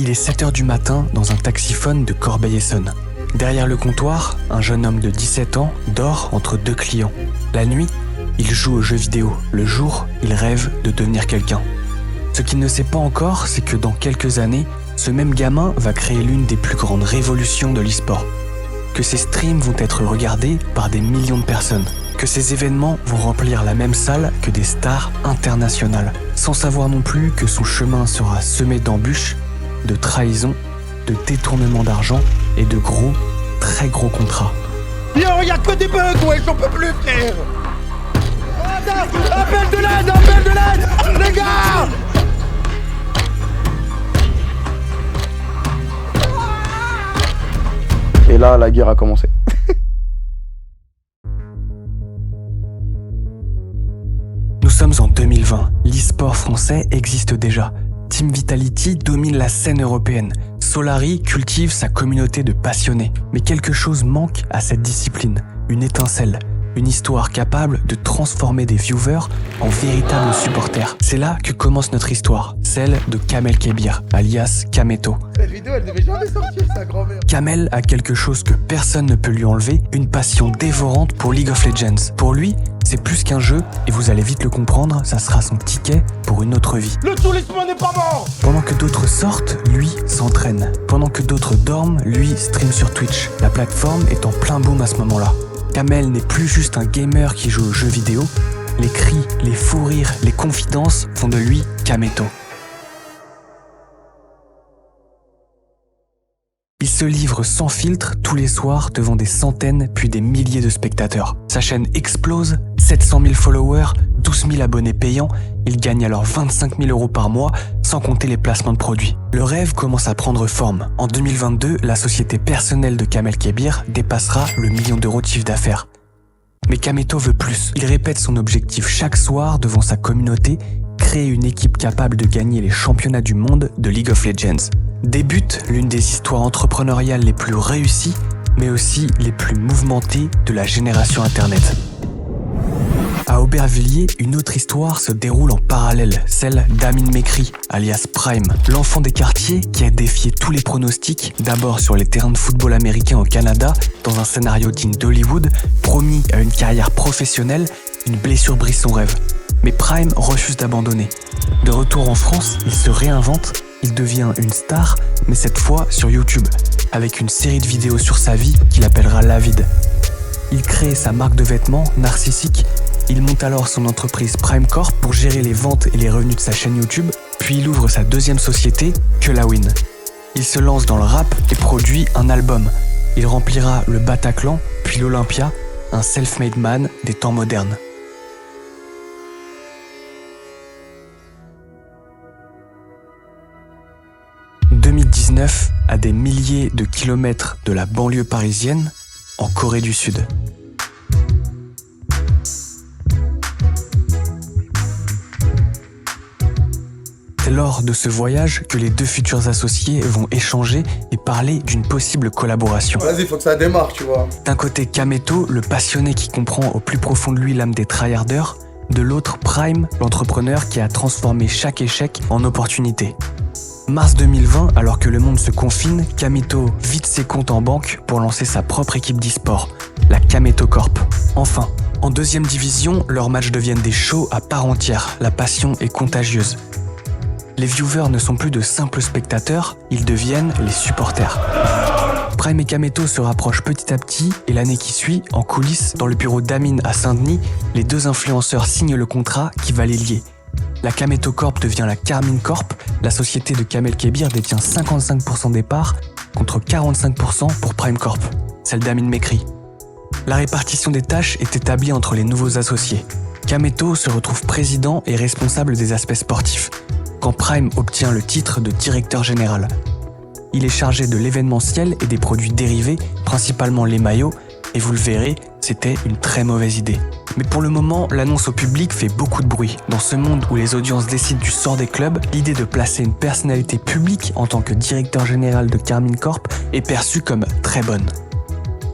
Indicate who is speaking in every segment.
Speaker 1: Il est 7h du matin dans un taxiphone de Corbeil-Essonnes. Derrière le comptoir, un jeune homme de 17 ans dort entre deux clients. La nuit, il joue aux jeux vidéo. Le jour, il rêve de devenir quelqu'un. Ce qu'il ne sait pas encore, c'est que dans quelques années, ce même gamin va créer l'une des plus grandes révolutions de l'e-sport. Que ses streams vont être regardés par des millions de personnes. Que ces événements vont remplir la même salle que des stars internationales. Sans savoir non plus que son chemin sera semé d'embûches, de trahisons, de détournements d'argent et de gros, très gros contrats.
Speaker 2: Yo, y'a que des bugs, ouais, j'en peux plus, frère. Appel de l'aide, les gars.
Speaker 3: Et là, la guerre a commencé.
Speaker 1: Nous sommes en 2020. L'e-sport français existe déjà. Team Vitality domine la scène européenne. Solary cultive sa communauté de passionnés. Mais quelque chose manque à cette discipline. Une étincelle. Une histoire capable de transformer des viewers en véritables supporters. C'est là que commence notre histoire, celle de Kamel Kebir, alias Kameto.
Speaker 2: Cette vidéo, elle devait jamais sortir, sa grand-mère.
Speaker 1: Kamel a quelque chose que personne ne peut lui enlever, une passion dévorante pour League of Legends. Pour lui, c'est plus qu'un jeu, et vous allez vite le comprendre, ça sera son ticket pour une autre vie.
Speaker 2: Le tourisme n'est pas mort.
Speaker 1: Pendant que d'autres sortent, lui s'entraîne. Pendant que d'autres dorment, lui stream sur Twitch. La plateforme est en plein boom à ce moment-là. Kamel n'est plus juste un gamer qui joue aux jeux vidéo. Les cris, les fous rires, les confidences font de lui Kameto. Il se livre sans filtre tous les soirs devant des centaines puis des milliers de spectateurs. Sa chaîne explose, 700 000 followers, 12 000 abonnés payants. Il gagne alors 25 000 € par mois, sans compter les placements de produits. Le rêve commence à prendre forme. En 2022, la société personnelle de Kamel Kebir dépassera le $1 million de chiffre d'affaires. Mais Kameto veut plus. Il répète son objectif chaque soir devant sa communauté, créer une équipe capable de gagner les championnats du monde de League of Legends. Débute l'une des histoires entrepreneuriales les plus réussies, mais aussi les plus mouvementées de la génération Internet. À Aubervilliers, une autre histoire se déroule en parallèle, celle d'Amin Mekri, alias Prime, l'enfant des quartiers qui a défié tous les pronostics, d'abord sur les terrains de football américains au Canada, dans un scénario digne d'Hollywood, promis à une carrière professionnelle, une blessure brise son rêve. Mais Prime refuse d'abandonner. De retour en France, il se réinvente, il devient une star, mais cette fois sur YouTube, avec une série de vidéos sur sa vie qu'il appellera Lavid. Il crée sa marque de vêtements, Narcissique. Il monte alors son entreprise Prime Corp pour gérer les ventes et les revenus de sa chaîne YouTube, puis il ouvre sa deuxième société, Kelawin. Il se lance dans le rap et produit un album. Il remplira le Bataclan, puis l'Olympia, un self-made man des temps modernes. « 2019, à des milliers de kilomètres de la banlieue parisienne, en Corée du Sud. C'est lors de ce voyage que les deux futurs associés vont échanger et parler d'une possible collaboration.
Speaker 2: Vas-y, faut que ça démarre, tu vois.
Speaker 1: D'un côté Kameto, le passionné qui comprend au plus profond de lui l'âme des tryharders, de l'autre Prime, l'entrepreneur qui a transformé chaque échec en opportunité. Mars 2020, alors que le monde se confine, Kameto vide ses comptes en banque pour lancer sa propre équipe d'e-sport, la Kameto Corp. Enfin, en deuxième division, leurs matchs deviennent des shows à part entière, la passion est contagieuse. Les viewers ne sont plus de simples spectateurs, ils deviennent les supporters. Prime et Kameto se rapprochent petit à petit et l'année qui suit, en coulisses, dans le bureau d'Amin à Saint-Denis, les deux influenceurs signent le contrat qui va les lier. La Kameto Corp devient la Karmin Corp, la société de Kamel Kebir détient 55% des parts contre 45% pour Prime Corp, celle d'Amin Mekri. La répartition des tâches est établie entre les nouveaux associés. Kameto se retrouve président et responsable des aspects sportifs, quand Prime obtient le titre de directeur général. Il est chargé de l'événementiel et des produits dérivés, principalement les maillots, et vous le verrez, c'était une très mauvaise idée. Mais pour le moment, l'annonce au public fait beaucoup de bruit. Dans ce monde où les audiences décident du sort des clubs, l'idée de placer une personnalité publique en tant que directeur général de Karmin Corp est perçue comme très bonne.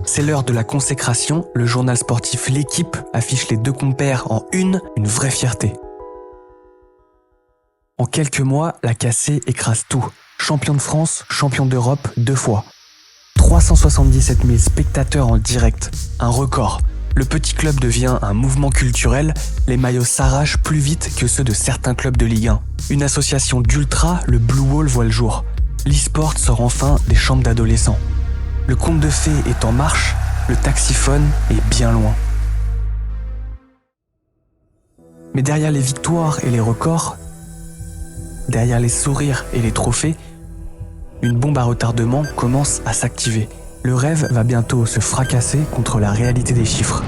Speaker 1: C'est l'heure de la consécration, le journal sportif L'Équipe affiche les deux compères en une vraie fierté. En quelques mois, la cassée écrase tout. champion de France, champion d'Europe 2 fois. 377 000 spectateurs en direct, un record. Le petit club devient un mouvement culturel, les maillots s'arrachent plus vite que ceux de certains clubs de Ligue 1. Une association d'ultra, le Blue Wall, voit le jour. L'e-sport sort enfin des chambres d'adolescents. Le conte de fées est en marche, le taxiphone est bien loin. Mais derrière les victoires et les records, derrière les sourires et les trophées, une bombe à retardement commence à s'activer. Le rêve va bientôt se fracasser contre la réalité des chiffres.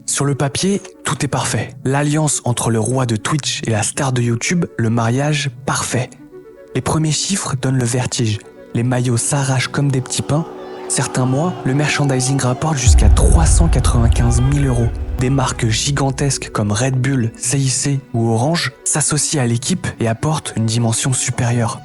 Speaker 1: Sur le papier, tout est parfait. L'alliance entre le roi de Twitch et la star de YouTube, le mariage parfait. Les premiers chiffres donnent le vertige. Les maillots s'arrachent comme des petits pains. Certains mois, le merchandising rapporte jusqu'à 395 000 €. Des marques gigantesques comme Red Bull, CIC ou Orange s'associent à l'équipe et apportent une dimension supérieure.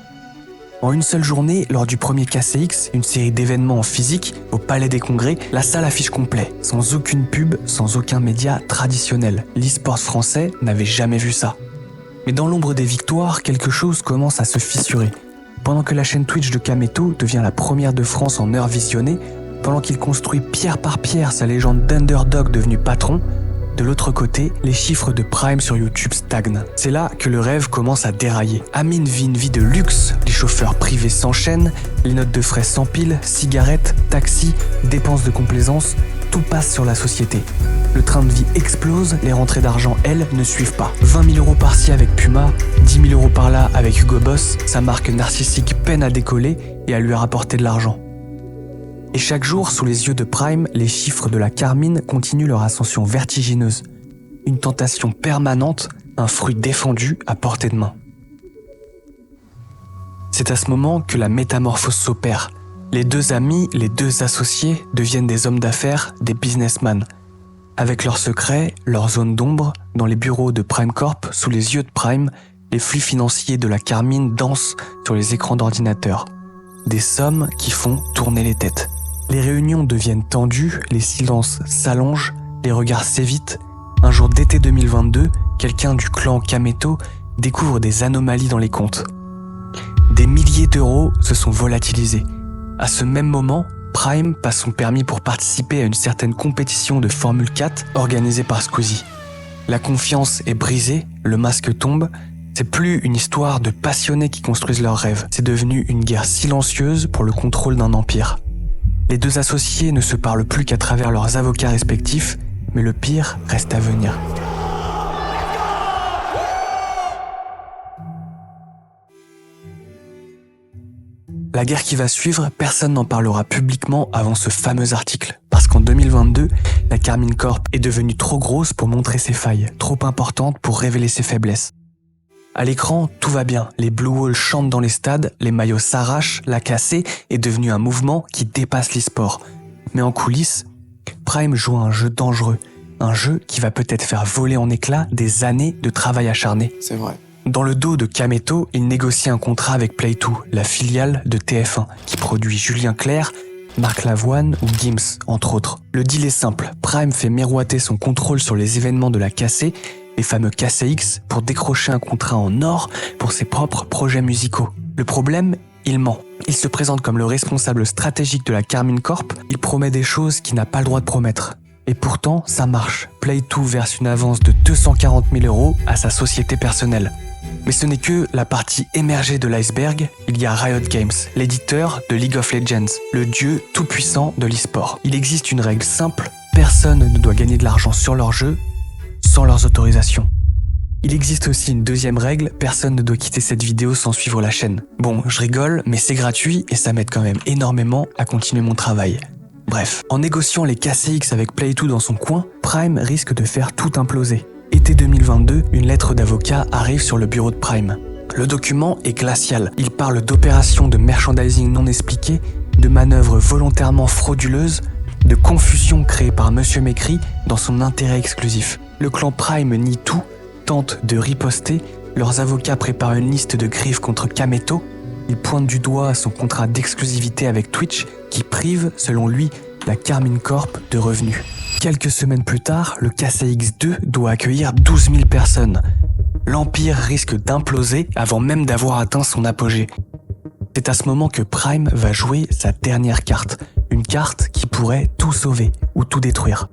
Speaker 1: En une seule journée, lors du premier KCX, une série d'événements en physique, au Palais des Congrès, la salle affiche complet, sans aucune pub, sans aucun média traditionnel. L'e-sport français n'avait jamais vu ça. Mais dans l'ombre des victoires, quelque chose commence à se fissurer. Pendant que la chaîne Twitch de Kameto devient la première de France en heures visionnées, pendant qu'il construit pierre par pierre sa légende d'underdog devenu patron, de l'autre côté, les chiffres de Prime sur YouTube stagnent. C'est là que le rêve commence à dérailler. Amine vit une vie de luxe, les chauffeurs privés s'enchaînent, les notes de frais s'empilent, cigarettes, taxis, dépenses de complaisance, tout passe sur la société. Le train de vie explose, les rentrées d'argent, elles, ne suivent pas. 20 000 € par-ci avec Puma, 10 000 € par-là avec Hugo Boss, sa marque narcissique peine à décoller et à lui rapporter de l'argent. Et chaque jour, sous les yeux de Prime, les chiffres de la Carmine continuent leur ascension vertigineuse. Une tentation permanente, un fruit défendu à portée de main. C'est à ce moment que la métamorphose s'opère. Les deux amis, les deux associés deviennent des hommes d'affaires, des businessmen. Avec leurs secrets, leurs zones d'ombre, dans les bureaux de Prime Corp, sous les yeux de Prime, les flux financiers de la Carmine dansent sur les écrans d'ordinateur. Des sommes qui font tourner les têtes. Les réunions deviennent tendues, les silences s'allongent, les regards s'évitent. Un jour d'été 2022, quelqu'un du clan Kameto découvre des anomalies dans les comptes. Des milliers d'euros se sont volatilisés. À ce même moment, Prime passe son permis pour participer à une certaine compétition de Formule 4 organisée par Squeezie. La confiance est brisée, le masque tombe. C'est plus une histoire de passionnés qui construisent leurs rêves. C'est devenu une guerre silencieuse pour le contrôle d'un empire. Les deux associés ne se parlent plus qu'à travers leurs avocats respectifs, mais le pire reste à venir. La guerre qui va suivre, personne n'en parlera publiquement avant ce fameux article. Parce qu'en 2022, la Carmine Corp est devenue trop grosse pour montrer ses failles, trop importante pour révéler ses faiblesses. À l'écran, tout va bien. Les Blue Wall chantent dans les stades, les maillots s'arrachent, la cassée est devenue un mouvement qui dépasse l'e-sport. Mais en coulisses, Prime joue un jeu dangereux. Un jeu qui va peut-être faire voler en éclats des années de travail acharné.
Speaker 3: C'est vrai.
Speaker 1: Dans le dos de Kameto, il négocie un contrat avec Play2, la filiale de TF1, qui produit Julien Clerc, Marc Lavoine ou Gims, entre autres. Le deal est simple, Prime fait miroiter son contrôle sur les événements de la cassée, les fameux KCX, pour décrocher un contrat en or pour ses propres projets musicaux. Le problème, il ment. Il se présente comme le responsable stratégique de la Carmine Corp, il promet des choses qu'il n'a pas le droit de promettre. Et pourtant, ça marche. Play2 verse une avance de 240 000 € à sa société personnelle. Mais ce n'est que la partie émergée de l'iceberg, il y a Riot Games, l'éditeur de League of Legends, le dieu tout-puissant de l'e-sport. Il existe une règle simple, personne ne doit gagner de l'argent sur leur jeu sans leurs autorisations. Il existe aussi une deuxième règle, personne ne doit quitter cette vidéo sans suivre la chaîne. Bon, je rigole, mais c'est gratuit et ça m'aide quand même énormément à continuer mon travail. Bref, en négociant les KCX avec Play2 dans son coin, Prime risque de faire tout imploser. Été 2022, une lettre d'avocat arrive sur le bureau de Prime. Le document est glacial. Il parle d'opérations de merchandising non expliquées, de manœuvres volontairement frauduleuses, de confusion créée par Monsieur Mécry dans son intérêt exclusif. Le clan Prime nie tout, tente de riposter, leurs avocats préparent une liste de griffes contre Kameto, ils pointent du doigt son contrat d'exclusivité avec Twitch qui prive, selon lui, la Carmine Corp de revenus. Quelques semaines plus tard, le KCX2 doit accueillir 12 000 personnes. L'Empire risque d'imploser avant même d'avoir atteint son apogée. C'est à ce moment que Prime va jouer sa dernière carte, une carte qui pourrait tout sauver ou tout détruire.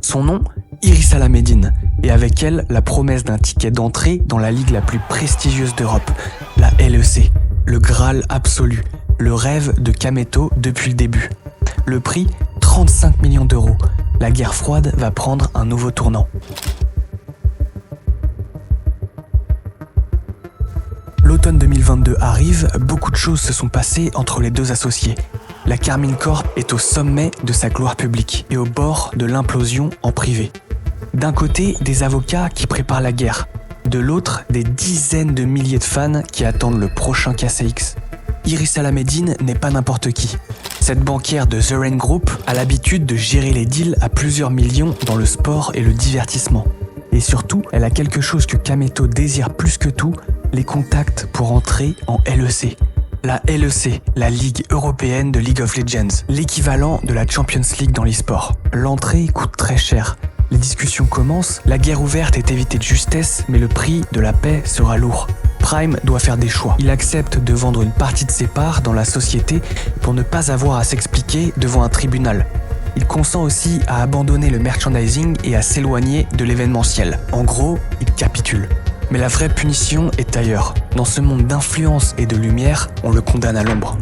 Speaker 1: Son nom, Iris Alamedine, et avec elle la promesse d'un ticket d'entrée dans la ligue la plus prestigieuse d'Europe, la LEC, le Graal absolu, le rêve de Kameto depuis le début. Le prix, 35 millions d'euros. La guerre froide va prendre un nouveau tournant. L'automne 2022 arrive, beaucoup de choses se sont passées entre les deux associés. La Karmine Corp est au sommet de sa gloire publique et au bord de l'implosion en privé. D'un côté, des avocats qui préparent la guerre. De l'autre, des dizaines de milliers de fans qui attendent le prochain KCX. Iris Alamedine n'est pas n'importe qui. Cette banquière de The Rain Group a l'habitude de gérer les deals à plusieurs millions dans le sport et le divertissement. Et surtout, elle a quelque chose que Kameto désire plus que tout, les contacts pour entrer en LEC. La LEC, la Ligue européenne de League of Legends, l'équivalent de la Champions League dans l'e-sport. L'entrée coûte très cher. Les discussions commencent, la guerre ouverte est évitée de justesse, mais le prix de la paix sera lourd. Prime doit faire des choix. Il accepte de vendre une partie de ses parts dans la société pour ne pas avoir à s'expliquer devant un tribunal. Il consent aussi à abandonner le merchandising et à s'éloigner de l'événementiel. En gros, il capitule. Mais la vraie punition est ailleurs. Dans ce monde d'influence et de lumière, on le condamne à l'ombre.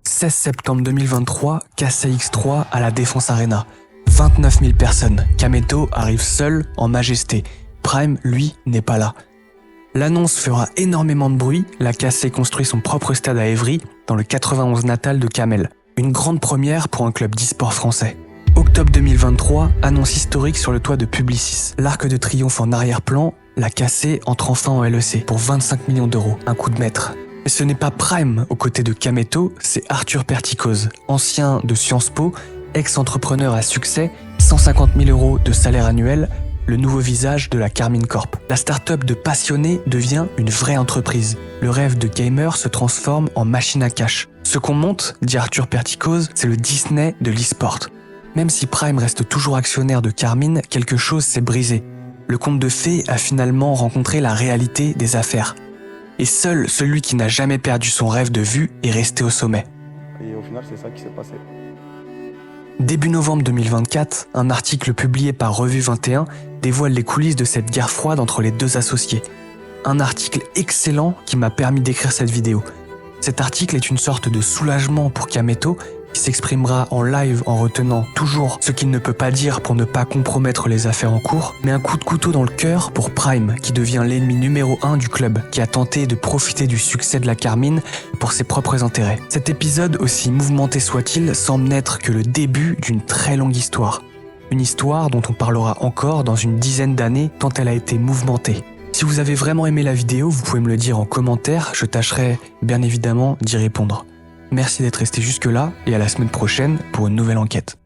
Speaker 1: 16 septembre 2023, KCX3 à la Défense Arena. 29 000 personnes. Kameto arrive seul, en majesté. Prime, lui, n'est pas là. L'annonce fera énormément de bruit. La KC construit son propre stade à Évry, dans le 91 natal de Kamel. Une grande première pour un club d'e-sport français. Octobre 2023, annonce historique sur le toit de Publicis. L'Arc de Triomphe en arrière-plan, la KC entre enfin en LEC pour 25 millions d'euros, un coup de maître. Et ce n'est pas Prime aux côtés de Kameto, c'est Arthur Perticose, ancien de Sciences Po, ex-entrepreneur à succès, 150 000 euros de salaire annuel, le nouveau visage de la Karmine Corp. La start-up de passionnés devient une vraie entreprise. Le rêve de gamer se transforme en machine à cash. Ce qu'on monte, dit Arthur Perticose, c'est le Disney de l'e-sport. Même si Prime reste toujours actionnaire de Karmine, quelque chose s'est brisé. Le conte de fées a finalement rencontré la réalité des affaires. Et seul celui qui n'a jamais perdu son rêve de vue est resté au sommet.
Speaker 2: Et au final, c'est ça qui s'est passé.
Speaker 1: Début novembre 2024, un article publié par Revue 21 dévoile les coulisses de cette guerre froide entre les deux associés. Un article excellent qui m'a permis d'écrire cette vidéo. Cet article est une sorte de soulagement pour Kameto, qui s'exprimera en live en retenant toujours ce qu'il ne peut pas dire pour ne pas compromettre les affaires en cours, mais un coup de couteau dans le cœur pour Prime, qui devient l'ennemi numéro 1 du club, qui a tenté de profiter du succès de la Karmine pour ses propres intérêts. Cet épisode, aussi mouvementé soit-il, semble n'être que le début d'une très longue histoire. Une histoire dont on parlera encore dans une dizaine d'années tant elle a été mouvementée. Si vous avez vraiment aimé la vidéo, vous pouvez me le dire en commentaire, je tâcherai bien évidemment d'y répondre. Merci d'être resté jusque-là et à la semaine prochaine pour une nouvelle enquête.